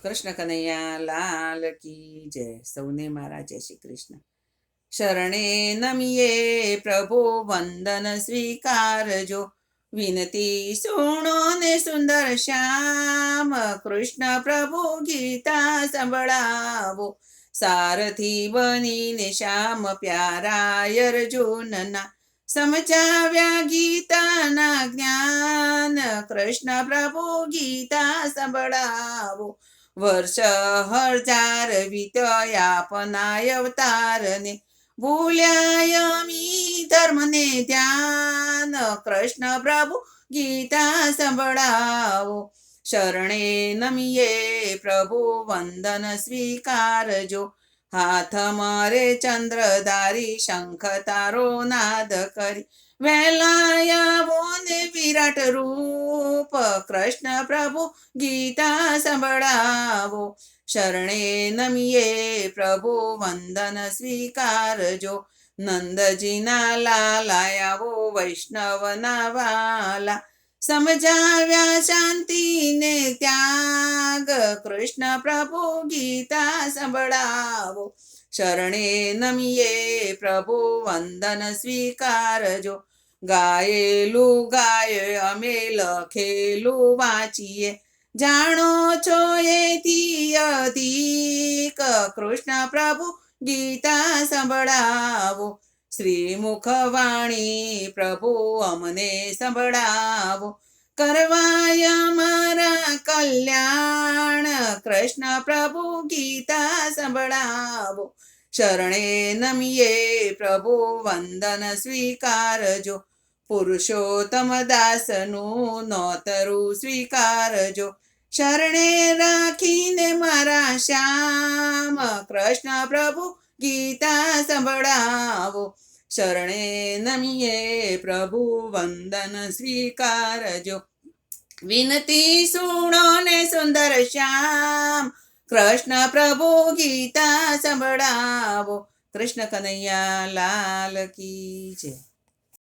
કૃષ્ણ કનૈયા લાલ કી જય. સૌને મારા જય શ્રી કૃષ્ણ. શરણે નમીએ પ્રભુ વંદન સ્વીકારજો, વિનતી સુણો ને સુંદર શ્યામ. કૃષ્ણ પ્રભુ ગીતા સંભળાવો, સારથી બનીને શ્યામ પ્યારા અર્જુનના સમજાવ્યા ગીતાના જ્ઞાન. કૃષ્ણ પ્રભુ ગીતા સંભળાવો, વર્ષ હજાર વીત્યા પનાય અવતારને, ભૂલ્યા અમી ધર્મને ધ્યાન. કૃષ્ણ પ્રભુ ગીતા સંભળાવો, શરણે નમીએ પ્રભુ વંદન સ્વીકારજો. હાથ મારે ચંદ્રધારી શંખ તારો નાદ કરી, વહેલાયાવો ને વિરાટ રૂપ. કૃષ્ણ પ્રભુ ગીતા સંભળાવો, શરણે નમીએ પ્રભુ વંદન સ્વીકારજો. નંદજીના લાલાયાવો વૈષ્ણવના વાલા, સમજાવ્યા શાંતિ ને ત્યાગ. કૃષ્ણ પ્રભુ ગીતા સંભળાવો, શરણે નમીએ પ્રભુ વંદન સ્વીકારજો. ગાયેલું ગાય અમે લખેલું વાંચીએ, જાણો છો એથી અધિક. કૃષ્ણ પ્રભુ ગીતા સંભળાવો, શ્રીમુખવાણી પ્રભુ અમને સંભળાવો, કરવાય મારા કલ્યાણ. કૃષ્ણ પ્રભુ ગીતા સંભળાવો, શરણે નમીએ પ્રભુ વંદન સ્વીકારજો. પુરુષોત્તમ દાસનું નોતરું સ્વીકારજો, શરણે રાખીને મારા શ્યામ. કૃષ્ણ પ્રભુ ગીતા સંભળાવો, શરણે નમીએ પ્રભુ વંદન સ્વીકારજો. વિનતી સુણો ને સુંદર શ્યામ. કૃષ્ણ પ્રભુ ગીતા સંભળાવો, કૃષ્ણ કનૈયા લાલ કી જય.